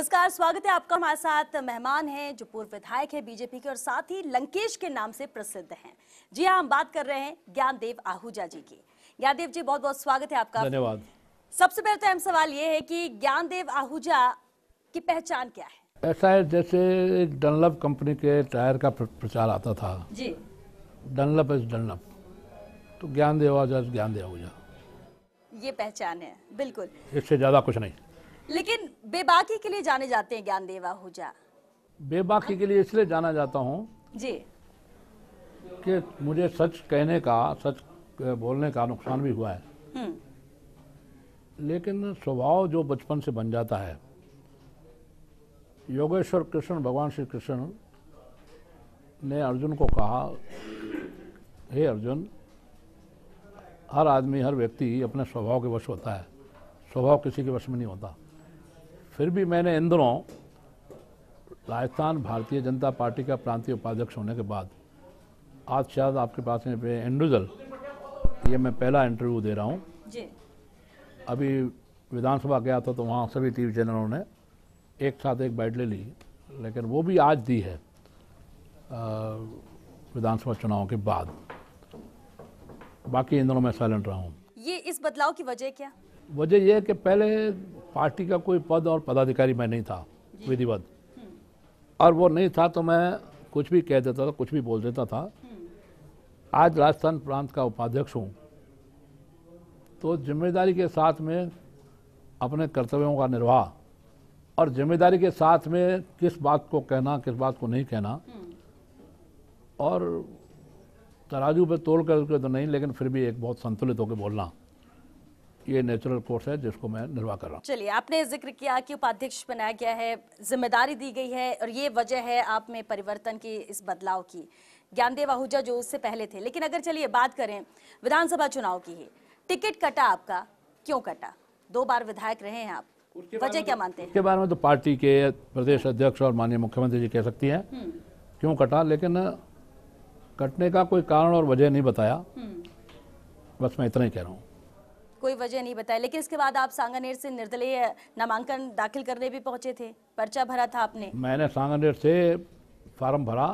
नमस्कार, स्वागत है आपका। हमारे साथ मेहमान हैं जो पूर्व विधायक है बीजेपी के और साथ ही लंकेश के नाम से प्रसिद्ध हैं। जी हाँ, हम बात कर रहे हैं ज्ञानदेव आहूजा जी की। ज्ञानदेव जी, बहुत बहुत स्वागत है आपका। धन्यवाद। सबसे पहले तो अहम सवाल ये है कि ज्ञानदेव आहूजा की पहचान क्या है? ऐसा है जैसे एक डनलप कंपनी के टायर का प्रचार आता था जी। डनलप इज डनलप, तो ज्ञानदेव आहूजा ज्ञानदेव आहूजा, ये पहचान है, बिल्कुल। इससे ज्यादा कुछ नहीं। लेकिन बेबाकी के लिए जाने जाते हैं ज्ञानदेव आहूजा। बेबाकी के लिए इसलिए जाना जाता हूँ जी। कि मुझे सच कहने का, सच बोलने का नुकसान भी हुआ है, लेकिन स्वभाव जो बचपन से बन जाता है। योगेश्वर कृष्ण, भगवान श्री कृष्ण ने अर्जुन को कहा, हे अर्जुन, हर आदमी, हर व्यक्ति अपने स्वभाव के वश होता है, स्वभाव किसी के वश में नहीं होता। फिर भी मैंने इन दिनों राजस्थान भारतीय जनता पार्टी का प्रांतीय उपाध्यक्ष होने के बाद आज शायद आपके पास में इंडिविजुअल ये मैं पहला इंटरव्यू दे रहा हूँ। जी। अभी विधानसभा गया था तो वहाँ सभी टीवी चैनलों ने एक साथ एक बाइट ले ली, लेकिन वो भी आज दी है विधानसभा चुनाव के बाद। बाकी इन दिनों मैं साइलेंट रहा हूँ। ये इस बदलाव की वजह क्या? वजह यह है कि पहले पार्टी का कोई पद और पदाधिकारी मैं नहीं था विधिवत, और वो नहीं था तो मैं कुछ भी कह देता था, कुछ भी बोल देता था। आज राजस्थान प्रांत का उपाध्यक्ष हूँ तो जिम्मेदारी के साथ में अपने कर्तव्यों का निर्वाह और जिम्मेदारी के साथ में किस बात को कहना, किस बात को नहीं कहना, और तराजू पे तोल करके तो नहीं, लेकिन फिर भी एक बहुत संतुलित होकर बोलना, ये नेचुरल कोर्स है जिसको मैं निर्वाह कर रहा हूँ। चलिए, आपने जिक्र किया कि उपाध्यक्ष बनाया गया है, जिम्मेदारी दी गई है और ये वजह है आप में परिवर्तन की, इस बदलाव की। ज्ञानदेव आहूजा जो उससे पहले थे, लेकिन अगर चलिए बात करें विधानसभा चुनाव की ही, टिकट कटा आपका, क्यों कटा? 2 बार विधायक रहे हैं आप, वजह क्या मानते हैं? इसके बारे में तो पार्टी के प्रदेश अध्यक्ष और माननीय मुख्यमंत्री जी कह सकती हैं क्यों कटा, लेकिन कटने का कोई कारण और वजह नहीं बताया, बस मैं इतना ही कह रहा हूँ। कोई वजह नहीं बताया, लेकिन इसके बाद आप सांगानेर से निर्दलीय नामांकन दाखिल करने भी पहुंचे थे, पर्चा भरा था आपने। मैंने सांगानेर से फार्म भरा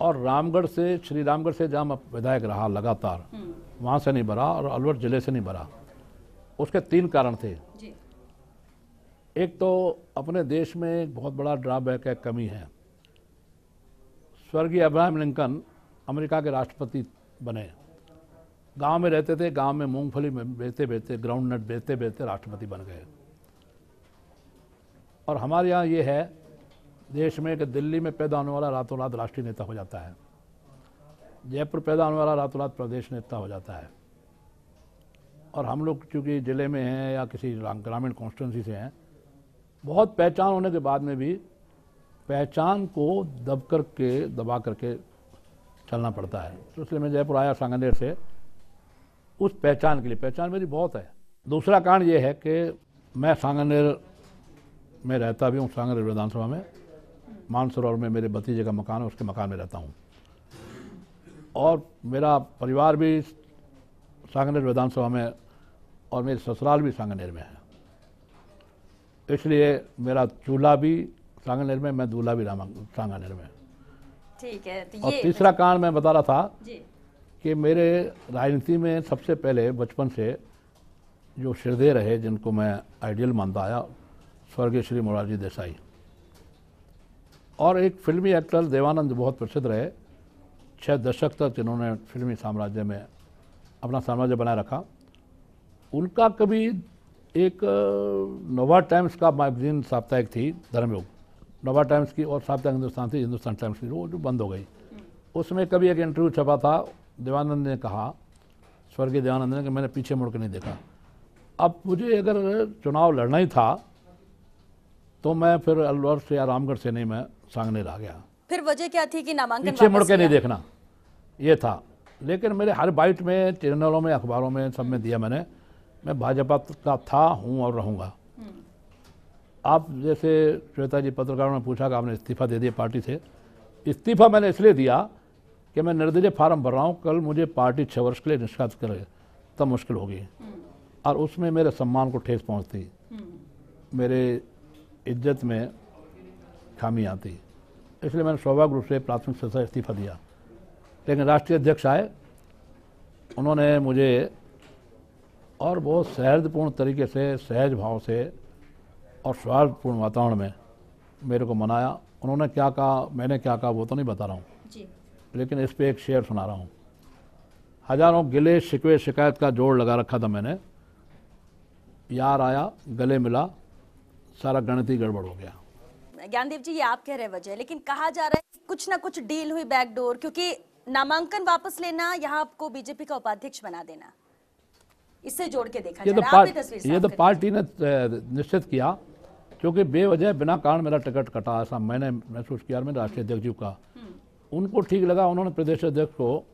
और रामगढ़ से, श्री रामगढ़ से जहाँ मैं विधायक रहा लगातार, वहाँ से नहीं भरा और अलवर जिले से नहीं भरा। उसके 3 कारण थे जी। एक तो अपने देश में एक बहुत बड़ा ड्रॉबैक है, कमी है। स्वर्गीय अब्राहम लिंकन अमेरिका के राष्ट्रपति बने, गांव में रहते थे, गांव में मूंगफली बेचते बेचते, ग्राउंड नट बेचते बेचते राष्ट्रपति बन गए। और हमारे यहाँ ये है देश में कि दिल्ली में पैदा होने वाला रातों रात राष्ट्रीय नेता हो जाता है, जयपुर पैदा होने वाला रातों रात प्रदेश नेता हो जाता है। और हम लोग चूँकि ज़िले में हैं या किसी ग्रामीण कॉन्स्टिट्यूंसी से हैं, बहुत पहचान होने के बाद में भी पहचान को दबा करके चलना पड़ता है। तो इसलिए मैं जयपुर आया सांगानेर से उस पहचान के लिए। पहचान मेरी बहुत है। दूसरा कारण ये है कि मैं सांगानेर में रहता भी हूँ, सांगानेर विधानसभा में, मानसरोवर में मेरे भतीजे का मकान है, उसके मकान में रहता हूँ, और मेरा परिवार भी सांगानेर विधानसभा में और मेरे ससुराल भी सांगानेर में है, इसलिए मेरा चूल्हा भी सांगानेर में, मैं दूल्हा भी सांगानेर में। ठीक है। तो और ये तीसरा कारण मैं बता रहा था जी। कि मेरे राजनीति में सबसे पहले बचपन से जो श्रद्धेय रहे, जिनको मैं आइडियल मानता आया, स्वर्गीय श्री मोरारजी देसाई, और एक फिल्मी एक्टर देवानंद बहुत प्रसिद्ध रहे, 6 दशक तक जिन्होंने फिल्मी साम्राज्य में अपना साम्राज्य बनाए रखा। उनका कभी एक नोवा टाइम्स का मैगजीन साप्ताहिक थी, धर्मयुग, नोवा टाइम्स की, और साप्ताहिक हिंदुस्तान थी, हिंदुस्तान टाइम्स की, वो जो बंद हो गई। उसमें कभी एक इंटरव्यू छपा था, देवानंद ने कहा, स्वर्गीय देवानंद ने, कि मैंने पीछे मुड़ के नहीं देखा। अब मुझे अगर चुनाव लड़ना ही था तो मैं फिर अलवर से या रामगढ़ से नहीं, मैं सांगनेर आ गया। फिर वजह क्या थी कि नामांकन पीछे मुड़ वापस के नहीं लिया? देखना, ये था। लेकिन मेरे हर बाइट में, चैनलों में, अखबारों में, सब में दिया मैंने, मैं भाजपा का था, हूँ और रहूँगा। आप जैसे श्वेता जी पत्रकारों ने पूछा कि आपने इस्तीफा दे दिया पार्टी से, इस्तीफा मैंने इसलिए दिया कि मैं निर्दलीय फार्म भर रहा हूँ, कल मुझे पार्टी 6 वर्ष के लिए निष्कासित करे तब मुश्किल होगी, और उसमें मेरे सम्मान को ठेस पहुँचती, मेरे इज्जत में खामी आती, इसलिए मैंने स्वाभाविक रूप से प्राथमिक स्तर से इस्तीफा दिया। लेकिन राष्ट्रीय अध्यक्ष आए, उन्होंने मुझे और बहुत सौहार्दपूर्ण तरीके से, सहज भाव से और सौहार्दपूर्ण वातावरण में मेरे को मनाया। उन्होंने क्या कहा, मैंने क्या कहा, वो तो नहीं बता रहा हूँ जी। लेकिन इस पे एक शेर सुना रहा हूँ। हजारों गिले शिकवे शिकायत का जोड़ लगा रखा था मैंने, यार आया गले मिला, सारा गणित ही गड़बड़ हो गया। ज्ञानदेव जी, ये आप कह रहे वजह, लेकिन कहा जा रहा है कि कुछ ना कुछ डील हुई बैकडोर, क्योंकि नामांकन वापस लेना, यहाँ आपको बीजेपी का उपाध्यक्ष बना देना, इससे जोड़ के देखा जा रहा है। आप भी तस्वीर ये तो साफ पार्टी ने निश्चित किया, क्योंकि बेवजह बिना कारण मेरा टिकट कटा, ऐसा मैंने महसूस किया। मेरे राष्ट्रीय अध्यक्ष जी का उनको ठीक लगा, उन्होंने प्रदेश अध्यक्ष को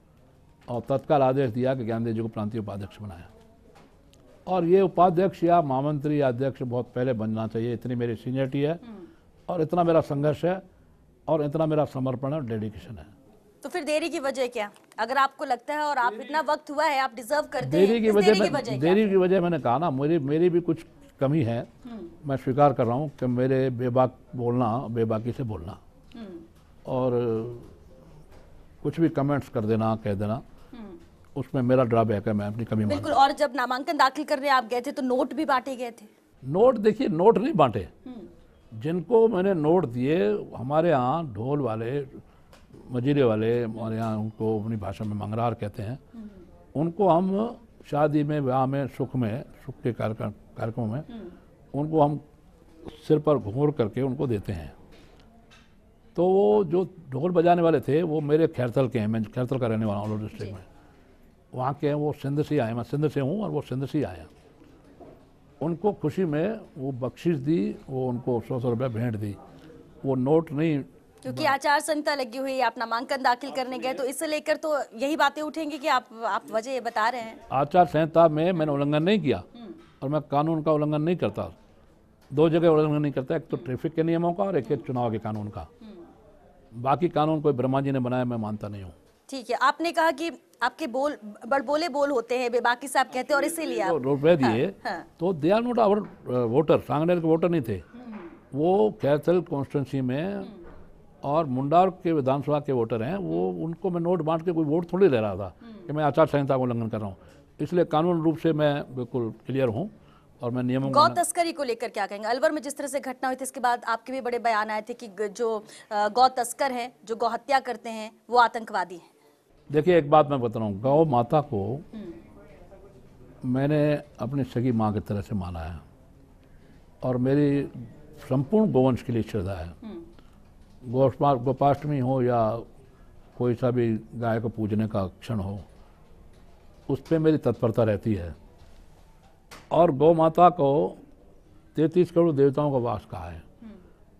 और तत्काल आदेश दिया कि ज्ञानदेव जी को प्रांतीय उपाध्यक्ष बनाया। और ये उपाध्यक्ष या महामंत्री या अध्यक्ष बहुत पहले बनना चाहिए, इतनी मेरी सीनियरिटी है और इतना मेरा संघर्ष है और इतना मेरा समर्पण और डेडिकेशन है। तो फिर देरी की वजह क्या? अगर आपको लगता है और आप इतना वक्त हुआ है, आप डिजर्व करते देरी हैं, की इस वजह देरी की वजह मैंने कहा ना, मेरी भी कुछ कमी है। मैं स्वीकार कर रहा हूँ कि मेरे बेबाकी से बोलना और कुछ भी कमेंट्स कर देना, कह देना, उसमें मेरा ड्रॉबैक है, मैं अपनी कमी मानता हूं। बिल्कुल। और जब नामांकन दाखिल करने आप गए थे तो नोट भी बांटे गए थे। नोट देखिए, नोट नहीं बांटे। जिनको मैंने नोट दिए, हमारे यहाँ ढोल वाले, मजीरे वाले, हमारे यहाँ उनको अपनी भाषा में मंगरार कहते हैं, उनको हम शादी में, ब्याह में, सुख के कार्यक्रमों में उनको हम सिर पर घूर करके उनको देते हैं। तो वो जो ढोल बजाने वाले थे वो मेरे खैरथल के हैं, मैं खैरथल का रहने वाला हूँ डिस्ट्रिक्ट में, वहाँ के हैं। वो सिंध से आए, मैं सिंध से हूँ और वो सिंध से आए। उनको खुशी में वो बख्शिश दी, वो उनको 100 रुपये भेंट दी, वो नोट नहीं। क्योंकि आचार संहिता लगी हुई, आप नामांकन दाखिल करने गए, तो इससे लेकर तो यही बातें उठेंगी कि आप वजह ये बता रहे हैं। आचार संहिता में मैंने उल्लंघन नहीं किया और मैं कानून का उल्लंघन नहीं करता। 2 जगह उल्लंघन नहीं करता, एक तो ट्रैफिक के नियमों का और एक चुनाव के कानून का। बाकी कानून कोई ब्रह्मा जी ने बनाया, मैं मानता नहीं हूँ। ठीक है। आपने कहा कि आपके बोल बड़बोले बोल होते हैं, बेबाकी से आप कहते हैं, और इसीलिए आप रुपये दिए। तो they are not our voter, Sanganer के वोटर नहीं थे वो, खैरथल कॉन्स्टिट्यूंसी में और मुंडार के विधानसभा के वोटर हैं। वो उनको मैं नोट बांट के कोई वोट थोड़ी ले रहा था कि मैं आचार संहिता का उल्लंघन कर रहा हूँ। इसलिए कानून रूप से मैं बिल्कुल क्लियर हूँ और मैं नियमों गौ तस्करी को लेकर क्या कहेंगे? अलवर में जिस तरह से घटना हुई थी, इसके बाद आपके भी बड़े बयान आए थे कि जो गौ तस्कर हैं, जो गौ हत्या करते हैं, वो आतंकवादी हैं। देखिए, एक बात मैं बता रहा हूँ, गौ माता को मैंने अपनी सगी माँ की तरह से माना है और मेरी संपूर्ण गोवंश के लिए श्रद्धा है। गोपाष्टमी हो या कोई सा भी गाय को पूजने का क्षण हो, उस पर मेरी तत्परता रहती है। और गौ माता को 33 करोड़ देवताओं का वास कहा है।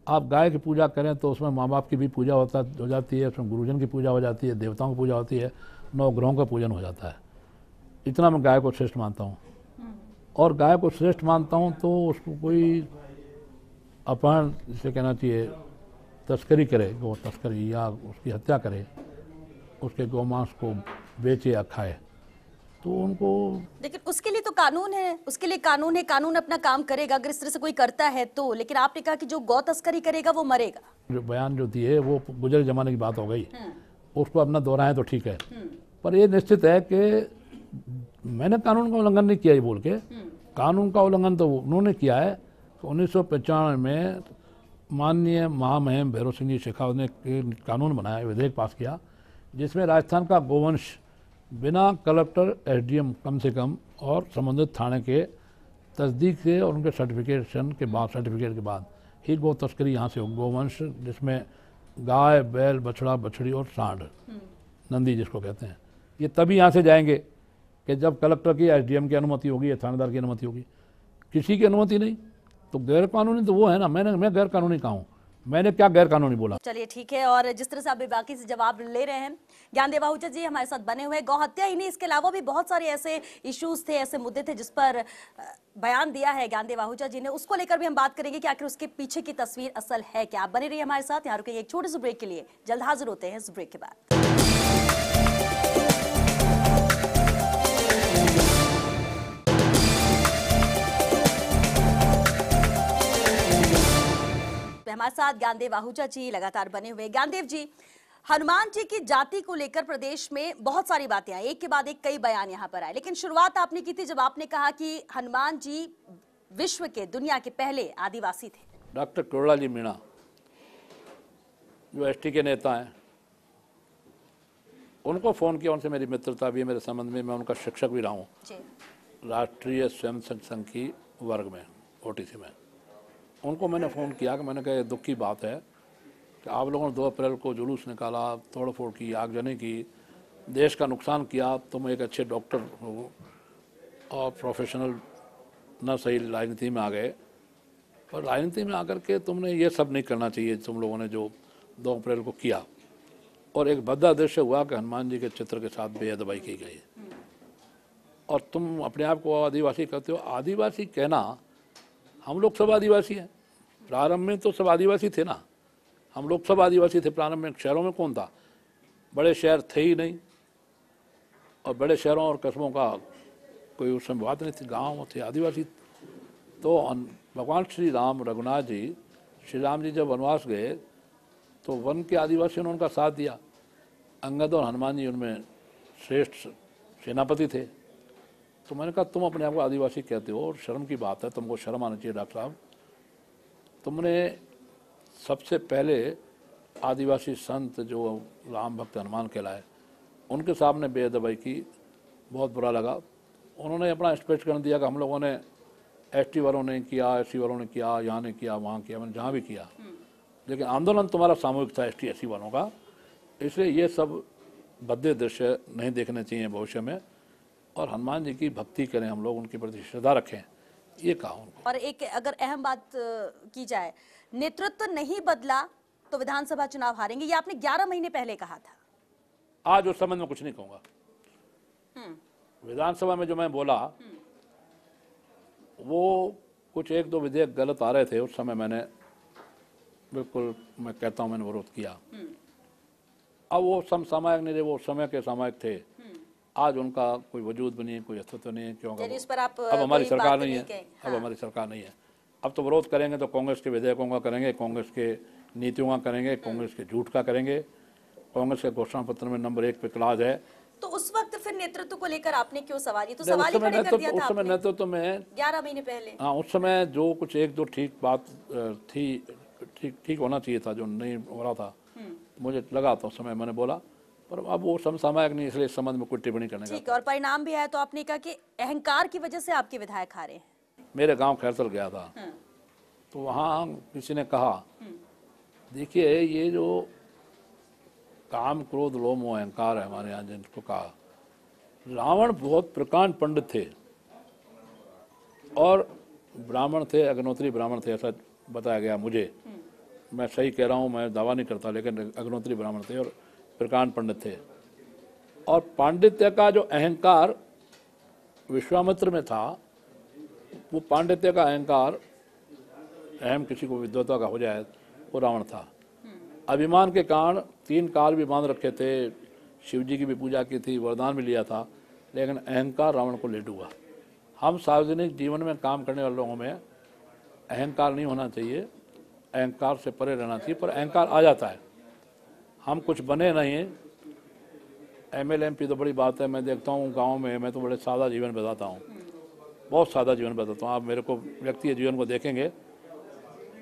आप गाय की पूजा करें तो उसमें माँ बाप की भी पूजा हो जाती है, उसमें गुरुजन की पूजा हो जाती है, देवताओं की पूजा होती है, 9 ग्रहों का पूजन हो जाता है। इतना मैं गाय को श्रेष्ठ मानता हूँ। और गाय को श्रेष्ठ मानता हूँ तो उसको कोई अपहरण, जिसे कहना चाहिए, तस्करी करे, गौ तस्करी या उसकी हत्या करे, उसके गौमांस को बेचे या खाए, तो उनको। लेकिन उसके लिए तो कानून है, उसके लिए कानून है, कानून अपना काम करेगा अगर इस तरह से कोई करता है तो। लेकिन आपने कहा कि जो गौ तस्करी करेगा वो मरेगा। जो बयान जो दिए वो गुजरे जमाने की बात हो गई, उसको अपना दोहराएं तो ठीक है। पर ये निश्चित है कि मैंने कानून का उल्लंघन नहीं किया ये बोल के, कानून का उल्लंघन तो उन्होंने किया है। 1995 में माननीय महामहिम भैरव सिंह जी शेखावत ने कानून बनाया, विधेयक पास किया, जिसमें राजस्थान का गोवंश बिना कलेक्टर, एसडीएम कम से कम और संबंधित थाने के तस्दीक से और उनके सर्टिफिकेट के बाद ही गौ तस्करी यहाँ से हो। गोवंश जिसमें गाय, बैल, बछड़ा, बछड़ी और सांड, नंदी जिसको कहते हैं, ये तभी यहाँ से जाएंगे कि जब कलेक्टर की, एसडीएम की अनुमति होगी या थानेदार की अनुमति होगी। किसी की अनुमति नहीं तो गैर कानूनी तो वो है ना। मैं गैर कानूनी कहा हूँ, मैंने क्या गैर कानूनी बोला? चलिए ठीक है। और जिस तरह से आप बेबाकी से जवाब ले रहे हैं, ज्ञानदेव आहूजा जी हमारे साथ बने हुए। गौ हत्या ही नहीं, इसके अलावा भी बहुत सारे ऐसे इश्यूज थे, ऐसे मुद्दे थे जिस पर बयान दिया है ज्ञानदेव आहूजा जी ने, उसको लेकर भी हम बात करेंगे कि आखिर उसके पीछे की तस्वीर असल है क्या। आप बने रहिए हमारे साथ। यहाँ रुकेंगे एक छोटे से ब्रेक के लिए, जल्द हाजिर होते हैं इस ब्रेक के बाद। हमारे साथ ज्ञानदेव आहूजा जी लगातार बने हुए। ज्ञानदेव जी, हनुमान जी की जाति को लेकर प्रदेश में बहुत सारी बातें आई, एक के बाद एक कई बयान यहाँ पर आए, लेकिन शुरुआत आपने की थी जब आपने कहा कि हनुमान जी विश्व के, दुनिया के पहले आदिवासी थे। डॉक्टर करुणा जी मीणा जो एसटी के नेता हैं, उनको फ़ोन किया, उनसे मेरी मित्रता भी है, मेरे संबंध में, मैं उनका शिक्षक भी रहा हूँ राष्ट्रीय स्वयंसेवक संघ की वर्ग में, ओटीसी में। उनको मैंने फ़ोन किया कि मैंने कहा दुख की बात है कि आप लोगों ने 2 अप्रैल को जुलूस निकाला, तोड़फोड़ की, आगजनी की, देश का नुकसान किया। तुम एक अच्छे डॉक्टर हो और प्रोफेशनल, न सही राजनीति में आ गए, और राजनीति में आकर के तुमने ये सब नहीं करना चाहिए तुम लोगों ने जो 2 अप्रैल को किया। और एक भद्दा दृश्य हुआ कि हनुमान जी के चित्र के साथ बेअदबी की गई, और तुम अपने आप को आदिवासी कहते हो। आदिवासी कहना, हम लोग सब आदिवासी हैं। प्रारंभ में तो सब आदिवासी थे ना, हम लोग सब आदिवासी थे प्रारंभ में। शहरों में कौन था? बड़े शहर थे ही नहीं, और बड़े शहरों और कस्बों का कोई उस समय बात नहीं थी, गाँव थे, आदिवासी। तो भगवान श्री राम, रघुनाथ जी, श्री राम जी जब वनवास गए तो वन के आदिवासियों ने उनका साथ दिया। अंगद और हनुमान जी उनमें श्रेष्ठ सेनापति थे। तो मैंने कहा तुम अपने आप को आदिवासी कहते हो, और शर्म की बात है, तुमको शर्म आनी चाहिए डॉक्टर साहब। तुमने सबसे पहले आदिवासी संत जो राम भक्त हनुमान कहलाए, उनके सामने बेअदबी की, बहुत बुरा लगा। उन्होंने अपना स्पष्टीकरण दिया कि हम लोगों ने एसटी वालों ने किया, एससी वालों ने किया, यहाँ ने किया, वहाँ किया, मैंने जहाँ भी किया, लेकिन आंदोलन तुम्हारा सामूहिक था एसटी एससी वालों का, इसलिए ये सब भद्दे दृश्य नहीं देखने चाहिए भविष्य में, और हनुमान जी की भक्ति करें हम लोग, उनके प्रति श्रद्धा रखें, ये कहा उनको। और एक अगर अहम बात की जाए, नेतृत्व नहीं बदला तो विधानसभा चुनाव हारेंगे, ये आपने 11 महीने पहले कहा था। आज उस संबंध में कुछ नहीं कहूँगा। विधानसभा में जो मैं बोला, वो कुछ 1-2 विधेयक गलत आ रहे थे, उस समय मैंने बिल्कुल, मैं कहता हूँ, मैंने विरोध किया। अब वो समसामयिक नहीं रहे, वो समय के सामयिक थे। आज उनका कोई वजूद भी नहीं है, कोई अस्तित्व नहीं है, क्योंकि अब हमारी सरकार नहीं है। अब हमारी सरकार नहीं है। अब तो विरोध करेंगे तो कांग्रेस के विधेयकों का करेंगे, कांग्रेस के नीतियों का करेंगे, कांग्रेस के झूठ का करेंगे। कांग्रेस के घोषणा पत्र में नंबर 1 पे क्लाज है। तो उस वक्त फिर नेतृत्व को लेकर आपने क्यों सवाल, ये तो सवाल ही खड़े कर दिया था उस समय नेतृत्व में 11 महीने पहले। हाँ, उस समय जो कुछ 1-2 ठीक बात थी, ठीक होना चाहिए था, जो नहीं हो रहा था, मुझे लगा तो उस समय मैंने बोला, पर अब वो समसामयिक नहीं, इसलिए इस संबंध में कोई टिप्पणी करने का। ठीक, और परिणाम भी आया तो आपने कहा कि अहंकार की वजह से आपके विधायक हारे हैं। मेरे गांव खैरतल गया था, तो वहाँ किसी ने कहा, देखिए ये जो काम, क्रोध, लोभ, मोह, अहंकार है हमारे यहाँ, जिनको कहा, रावण बहुत प्रकांड पंडित थे और ब्राह्मण थे, अग्नोत्री ब्राह्मण थे, ऐसा बताया गया मुझे। मैं सही कह रहा हूँ, मैं दावा नहीं करता, लेकिन अग्नोत्री ब्राह्मण थे और प्रकांड पंडित थे। और पांडित्य का जो अहंकार विश्वामित्र में था, वो पांडित्य का अहंकार, अहम किसी को विद्वता का हो जाए, वो रावण था। अभिमान के कारण 3 काल भी बांध रखे थे, शिव जी की भी पूजा की थी, वरदान भी लिया था, लेकिन अहंकार रावण को ले डूबा। हम सार्वजनिक जीवन में काम करने वाले लोगों में अहंकार नहीं होना चाहिए, अहंकार से परे रहना चाहिए, पर अहंकार आ जाता है। हम कुछ बने नहीं, एमएलए एमपी तो बड़ी बात है। मैं देखता हूँ गांव में, मैं तो बड़े सादा जीवन बताता हूँ, बहुत सादा जीवन बताता हूँ। आप मेरे को व्यक्तिगत जीवन को देखेंगे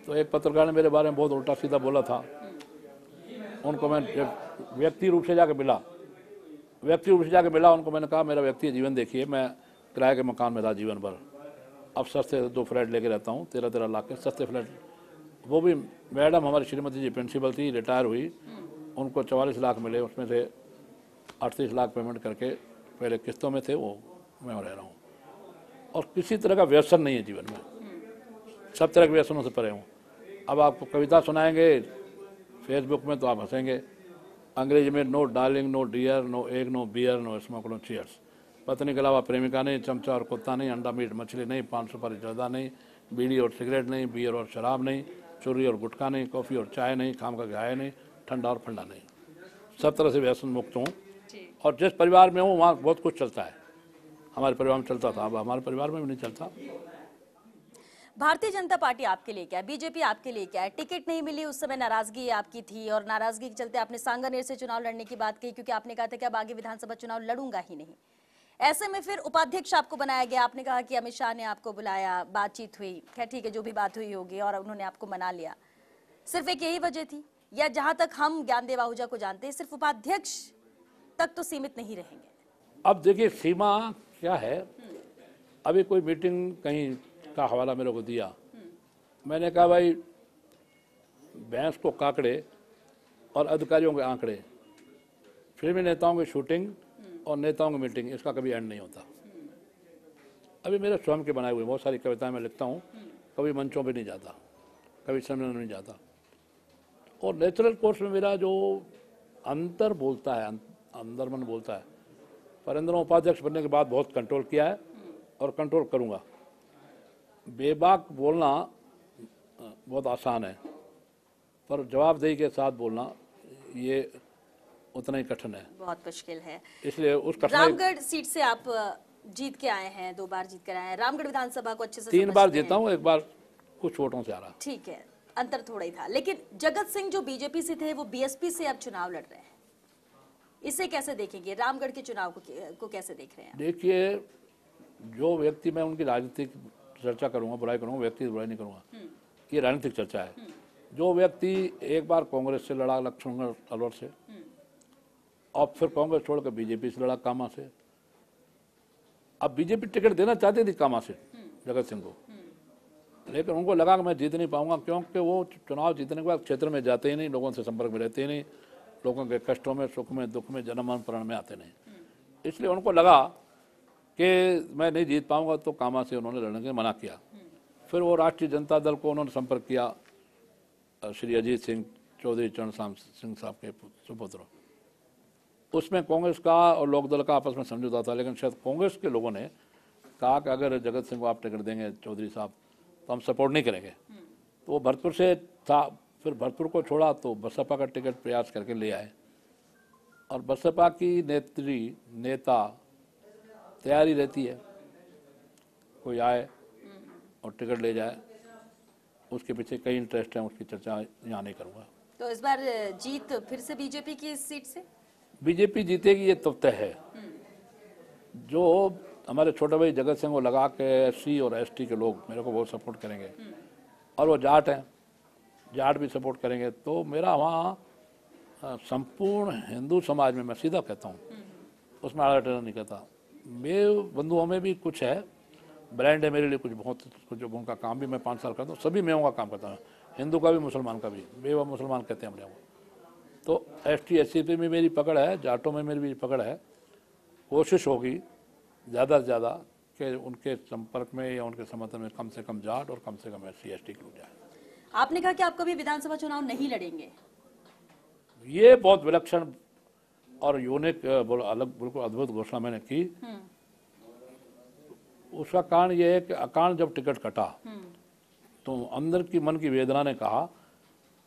तो एक पत्रकार ने मेरे बारे में बहुत उल्टा सीधा बोला था, उनको मैं व्यक्ति रूप से जाके मिला, उनको मैंने कहा मेरा व्यक्तिगत जीवन देखिए, मैं किराए के मकान में था जीवन भर, अब सस्ते 2 फ्लैट लेके रहता हूँ, 13-13 लाख के सस्ते फ्लैट। वो भी मैडम हमारी श्रीमती जी प्रिंसिपल थी, रिटायर हुई, उनको 44 लाख मिले, उसमें से 38 लाख पेमेंट करके पहले किस्तों में थे, वो मैं रह रहा हूँ। और किसी तरह का व्यसन नहीं है जीवन में, सब तरह के व्यसनों से परे हूँ। अब आपको कविता सुनाएंगे फेसबुक में तो आप हंसेंगे, अंग्रेजी में no darling, no dear, no egg, no beer, no smoke, no cheers. पत्नी के अलावा प्रेमिका नहीं, चमचा और कुत्ता नहीं, अंडा मीट मछली नहीं, पान सुपारी जर्दा नहीं, बीड़ी और सिगरेट नहीं, बियर और शराब नहीं, चोरी और गुटखा नहीं, कॉफ़ी और चाय नहीं, खाम का गाय नहीं, ठंडा और फंडा नहीं। सब तरह से व्यसन मुक्त हूँ, और जिस परिवार में हूँ वहाँ बहुत कुछ चलता है। हमारे परिवार में चलता था, अब हमारे परिवार में भी नहीं चलता। भारतीय जनता पार्टी आपके लिए क्या है, बीजेपी आपके लिए क्या है? टिकट नहीं मिली उस समय नाराजगी आपकी थी और नाराजगी के चलते आपने सांगानेर से चुनाव लड़ने की बात कही, क्योंकि आपने कहा था कि अब आगे विधानसभा चुनाव लड़ूंगा ही नहीं। ऐसे में फिर उपाध्यक्ष आपको बनाया गया, आपने कहा कि अमित शाह ने आपको बुलाया, बातचीत हुई, खैर ठीक है जो भी बात हुई होगी और उन्होंने आपको मना लिया। सिर्फ एक यही वजह थी, या जहां तक हम ज्ञानदेव आहूजा को जानते हैं सिर्फ उपाध्यक्ष तक तो सीमित नहीं रहेंगे? अब देखिए सीमा क्या है। अभी कोई मीटिंग कहीं का हवाला मेरे को दिया, मैंने कहा भाई भैंस को काकड़े और अधिकारियों के आंकड़े, फिल्मी नेताओं की शूटिंग और नेताओं की मीटिंग, इसका कभी एंड नहीं होता। अभी मेरे स्वयं के बनाए हुए बहुत सारी कविताएं मैं लिखता हूँ, कभी मंचों पे नहीं जाता, कभी सम्मेलन में नहीं जाता। और नेचुरल कोर्स में मेरा जो अंतर बोलता है, अंदर मन बोलता है, पर अंदर उपाध्यक्ष बनने के बाद बहुत कंट्रोल किया है और कंट्रोल करूँगा। बेबाक बोलना बहुत आसान है, पर जवाबदेही के साथ बोलना ये उतना ही कठिन है, बहुत मुश्किल है। इसलिए उस कठिनाई। रामगढ़ सीट से आप जीत के आए हैं, 2 बार जीत कर आए हैं। रामगढ़ विधानसभा को अच्छे से 3 बार समझते हैं। जीता हूँ, 1 बार कुछ वोटों से आ रहा। ठीक है, अंतर थोड़ा ही था। लेकिन जगत सिंह जो बीजेपी से थे वो बीएसपी से अब चुनाव लड़ रहे हैं, इसे कैसे देखेंगे? रामगढ़ के चुनाव को कैसे देख रहे हैं? देखिए जो व्यक्ति, मैं उनकी राजनीतिक चर्चा करूंगा, बुराई करूंगा, व्यक्ति की बुराई नहीं करूंगा, ये राजनीतिक चर्चा है। जो व्यक्ति एक बार कांग्रेस से लड़ा लक्ष्मणगढ़ अलवर से, और फिर कांग्रेस छोड़कर बीजेपी से लड़ा कामा से, अब बीजेपी टिकट देना चाहती थी कामा से जगत सिंह को, लेकिन उनको लगा कि मैं जीत नहीं पाऊंगा, क्योंकि वो चुनाव जीतने के बाद क्षेत्र में जाते ही नहीं, लोगों से संपर्क में रहते ही नहीं, लोगों के कष्टों में, सुख में, दुख में, जन्म मरण प्राण में आते नहीं। इसलिए उनको लगा कि मैं नहीं जीत पाऊंगा, तो कामा से उन्होंने लड़ने के मना किया। फिर वो राष्ट्रीय जनता दल को उन्होंने संपर्क किया, श्री अजीत सिंह चौधरी चरण सिंह साहब के सुपुत्र। उसमें कांग्रेस का और लोकदल का आपस में समझौता था, लेकिन शायद कांग्रेस के लोगों ने कहा कि अगर जगत सिंह को आप टिकट देंगे चौधरी साहब तो हम सपोर्ट नहीं करेंगे। तो वो भरतपुर से था, फिर भरतपुर को छोड़ा तो बसपा का टिकट प्रयास करके ले आए, और बसपा की नेता तैयारी रहती है, कोई आए और टिकट ले जाए, उसके पीछे कई इंटरेस्ट हैं, उसकी चर्चा यहाँ नहीं करूँगा। तो इस बार जीत फिर से बीजेपी की इस सीट से? बीजेपी जीतेगी ये तो तय है। जो हमारे छोटे भाई जगत सिंह को लगा के SC और ST के लोग मेरे को बहुत सपोर्ट करेंगे, और वो जाट हैं, जाट भी सपोर्ट करेंगे, तो मेरा वहाँ संपूर्ण हिंदू समाज में, मैं सीधा कहता हूँ, उसमें आड़ा टेढ़ा नहीं कहता। मेरे बंधुओं में भी कुछ है, ब्रांड है मेरे लिए, कुछ उनका काम भी मैं 5 साल करता हूँ, सभी मेयों का काम करता हूँ, हिंदू का भी मुसलमान का भी, बेवा मुसलमान कहते हैं हमने वो। तो ST SC पे भी मेरी पकड़ है, जाटों में मेरी भी पकड़ है। कोशिश होगी ज़्यादा से ज़्यादा कि उनके संपर्क में या उनके समर्थन में कम से कम जाट और कम से कम SC ST के लोग जाए। आपने कहा कि आप कभी विधानसभा चुनाव नहीं लड़ेंगे, ये बहुत विलक्षण और यूनिक, अलग, बिल्कुल अद्भुत घोषणा मैंने की। उसका कारण ये है कि अकारण जब टिकट कटा तो अंदर की मन की वेदना ने कहा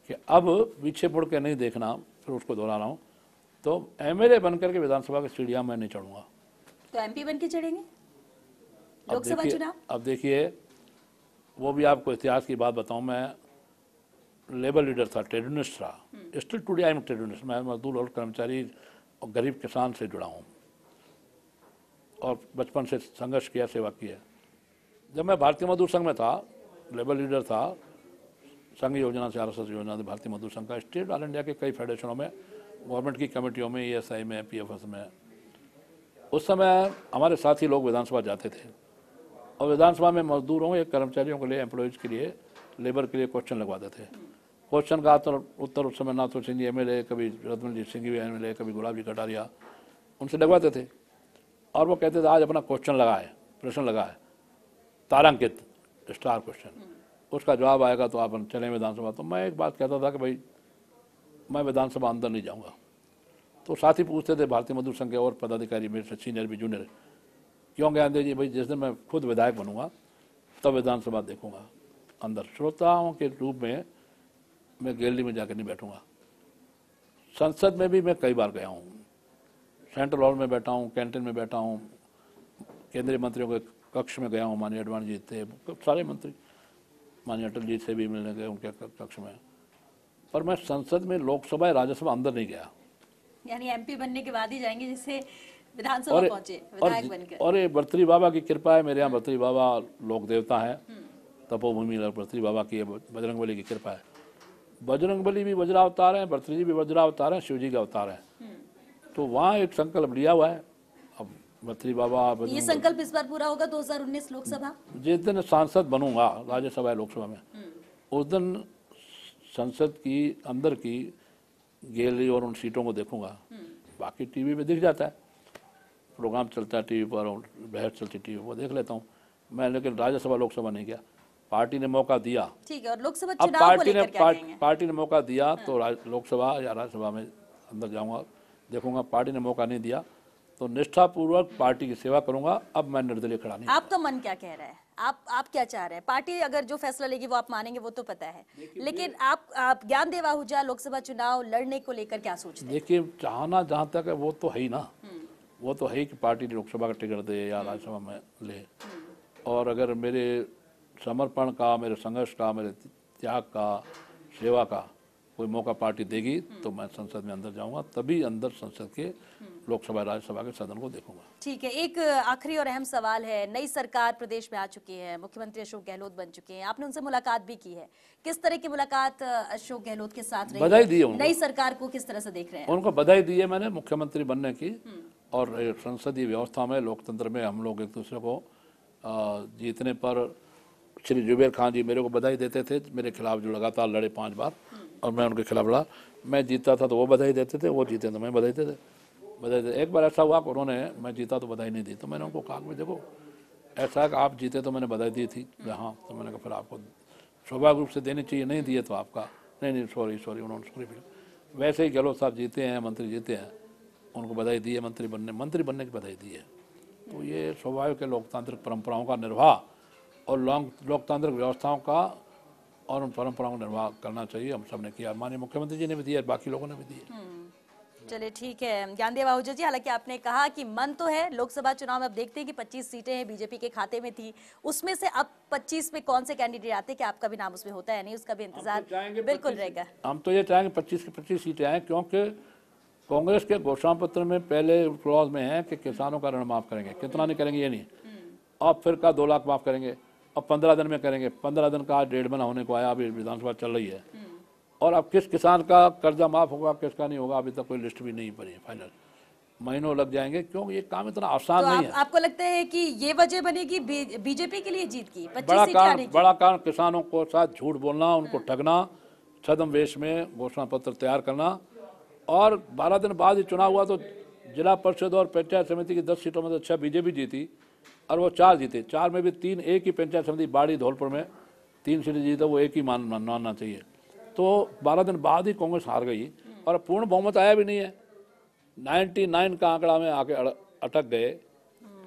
कि अब पीछे मुड़ के नहीं देखना, फिर उसको दोहरा रहा हूँ, तो MLA बनकर के विधानसभा की सीढ़ियाँ मैं नहीं चढ़ूंगा। तो MP बन के चढ़ेंगे लोकसभा चुनाव? अब देखिए, वो भी आपको इतिहास की बात बताऊं, मैं लेबर लीडर था, ट्रेडयूनिस्ट था, स्टिल टुडे आई एम ट्रेडयूनिस्ट। मैं मजदूर और कर्मचारी और गरीब किसान से जुड़ा हूँ, और बचपन से संघर्ष किया, सेवा की है। जब मैं भारतीय मजदूर संघ में था, लेबर लीडर था, संघ योजना से RSS योजना से भारतीय मजदूर संघ का, स्टेट ऑल इंडिया के कई फेडरेशनों में, गवर्नमेंट की कमेटियों में, ESI में, PFS में, उस समय हमारे साथी लोग विधानसभा जाते थे, और विधानसभा में मजदूरों या कर्मचारियों के लिए, एम्प्लॉयज़ के लिए, लेबर के लिए क्वेश्चन लगवाते थे। क्वेश्चन का उत्तर उस समय नाथू सिंह जी MLA, कभी रत्नजीत सिंह जी MLA, कभी गुलाब जी कटारिया, उनसे लगवाते थे, और वो कहते थे आज अपना क्वेश्चन लगाए, प्रश्न लगाए, तारांकित स्टार क्वेश्चन, उसका जवाब आएगा तो आप चलें विधानसभा। तो मैं एक बात कहता था कि भाई मैं विधानसभा अंदर नहीं जाऊँगा। तो साथी पूछते थे भारतीय मजदूर संघ के और पदाधिकारी, मेरे से सीनियर भी जूनियर, क्यों ज्ञानदेव जी, भाई जिस दिन मैं खुद विधायक बनूंगा तब विधानसभा देखूंगा अंदर, श्रोताओं के रूप में मैं गैलरी में जाकर नहीं बैठूंगा। संसद में भी मैं कई बार गया हूँ, सेंट्रल हॉल में बैठा हूँ, कैंटीन में बैठा हूँ, केंद्रीय मंत्रियों के कक्ष में गया हूँ, माननीय अडवाणी जी थे, सारे मंत्री, माननीय अटल जी से भी मिलने गए उनके कक्ष में, पर मैं संसद में, लोकसभा या राज्यसभा अंदर नहीं गया। यानी एमपी बनने के बाद ही जाएंगे, जिससे विधानसभा पहुंचे विधायक बनकर। और ये बर्तरी बाबा की कृपा है, मेरे यहाँ बर्तरी बाबा लोक देवता है, तपोभूमि बर्तरी बाबा की, बजरंगबली की कृपा है। बजरंगबली भी वज्रावतार हैं, बर्तरी जी भी वज्रावतार हैं, शिव जी का अवतार है। तो वहाँ एक संकल्प लिया हुआ है। अब बर्तरी बाबा, ये संकल्प इस बार पूरा होगा 2019 लोकसभा? जिस दिन सांसद बनूंगा राज्यसभा लोकसभा में, उस दिन संसद की अंदर की गैलरी और उन सीटों को देखूंगा। बाकी टीवी पे दिख जाता है, प्रोग्राम चलता है टीवी पर और बहस चलती टीवी पर, देख लेता हूँ मैं, लेकिन राज्यसभा लोकसभा नहीं गया। पार्टी ने मौका दिया, ठीक है। और लोकसभा अब चुनाव को लेकर क्या कहेंगे? पार्टी ने मौका दिया तो लोकसभा या राज्यसभा में अंदर जाऊंगा, देखूंगा। पार्टी ने मौका नहीं दिया तो निष्ठापूर्वक पार्टी की सेवा करूंगा। अब मैं निर्दलीय खड़ा नहीं। आपका मन क्या कह रहा है? आप क्या चाह रहे हैं? पार्टी अगर जो फैसला लेगी वो आप मानेंगे, वो तो पता है, लेकिन आप ज्ञानदेव आहूजा लोकसभा चुनाव लड़ने को लेकर क्या सोचते हैं? देखिए, चाहना जहाँ तक है वो तो है ही ना, वो तो है ही कि पार्टी लोकसभा का टिकट दे या राज्यसभा में ले। और अगर मेरे समर्पण का, मेरे संघर्ष का, मेरे त्याग का, सेवा का कोई मौका पार्टी देगी तो मैं संसद में अंदर जाऊंगा, तभी अंदर संसद के लोकसभा राज्यसभा के सदन को देखूंगा। ठीक है। एक आखिरी और अहम सवाल है, नई सरकार प्रदेश में आ चुकी है, मुख्यमंत्री अशोक गहलोत बन चुके हैं, आपने उनसे मुलाकात भी की है, किस तरह की मुलाकात अशोक गहलोत के साथ रही? बधाई दी है उनको। नई सरकार को किस तरह से देख रहे हैं? उनको बधाई दी है मैंने मुख्यमंत्री बनने की। और संसदीय व्यवस्था में, लोकतंत्र में हम लोग एक दूसरे को जीतने पर, श्री जुबेर खान जी मेरे को बधाई देते थे, मेरे खिलाफ जो लगातार लड़े 5 बार और मैं उनके खिलाफ लड़ा, मैं जीता था तो वो बधाई देते थे, वो जीते तो मैं बधाई देते। एक बार ऐसा हुआ कि उन्होंने, मैं जीता तो बधाई नहीं दी, तो मैंने उनको कहा कि देखो ऐसा है कि आप जीते तो मैंने बधाई दी थी। हाँ, तो मैंने कहा फिर आपको स्वाभाविक रूप से देनी चाहिए, नहीं दिए तो आपका नहीं सॉरी उन्होंने सॉरी। वैसे ही गहलोत साहब जीते हैं, मंत्री जीते हैं, उनको बधाई दी है, मंत्री बनने की बधाई दी है। तो ये स्वाभाविक है, लोकतांत्रिक परंपराओं का निर्वाह और लोकतांत्रिक व्यवस्थाओं का और उन परंपराओं का निर्वाह करना चाहिए। हम सब ने किया, माननीय मुख्यमंत्री जी ने भी दिया, बाकी लोगों ने भी दिया। चलिए ठीक है। ज्ञानदेव आहूजा जी, हालांकि आपने कहा कि मन तो है, लोकसभा चुनाव में अब देखते हैं कि 25 सीटें हैं, बीजेपी के खाते में थी, उसमें से अब 25 में कौन से कैंडिडेट आते हैं, कि आपका भी नाम उसमें होता है नहीं, उसका भी इंतजार बिल्कुल रहेगा। हम तो ये चाहेंगे 25 की 25 सीटें आए, क्योंकि कांग्रेस के घोषणा पत्र में पहले क्लॉज में है कि किसानों का ऋण माफ करेंगे, कितना नहीं करेंगे ये नहीं, अब फिर का 2 लाख माफ करेंगे, अब 15 दिन में करेंगे। 15 दिन का 1.5 महीना होने को आया, अभी विधानसभा चल रही है। और अब किस किसान का कर्जा माफ होगा, किसका नहीं होगा, अभी तक कोई लिस्ट भी नहीं पड़ी है फाइनल, महीनों लग जाएंगे, क्योंकि ये काम इतना आसान तो नहीं है। आपको लगता है कि ये वजह बनेगी बीजेपी के लिए जीत की? 25 सीटें आने की? बड़ा कारण किसानों को साथ झूठ बोलना, उनको ठगना, छद्मवेश में घोषणा पत्र तैयार करना। और 12 दिन बाद ही चुनाव हुआ तो जिला परिषद और पंचायत समिति की 10 सीटों में से 6 बीजेपी जीती और वो 4 जीते। 4 में भी 3 एक ही पंचायत समिति बाड़ी धौलपुर में 3 सीटें जीते, वो एक ही मानना चाहिए। तो 12 दिन बाद ही कांग्रेस हार गई और पूर्ण बहुमत आया भी नहीं है, 99 का आंकड़ा में आके अटक गए।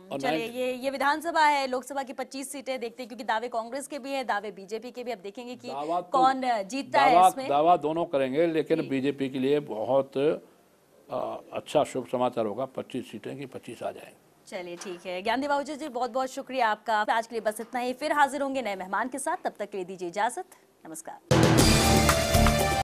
और चलिए, ये विधानसभा है, लोकसभा की 25 सीटें देखते हैं, क्योंकि दावे कांग्रेस के भी हैं, दावे बीजेपी के भी। अब देखेंगे कि कौन जीतता है इसमें। दावा दोनों करेंगे, लेकिन बीजेपी के लिए बहुत अच्छा शुभ समाचार होगा, 25 सीटें की 25 आ जाएंगे। चलिए ठीक है। ज्ञानदेव आहूजा जी, बहुत बहुत शुक्रिया आपका। आज के लिए बस इतना ही, फिर हाजिर होंगे नए मेहमान के साथ, तब तक के लिए दीजिए इजाजत, नमस्कार।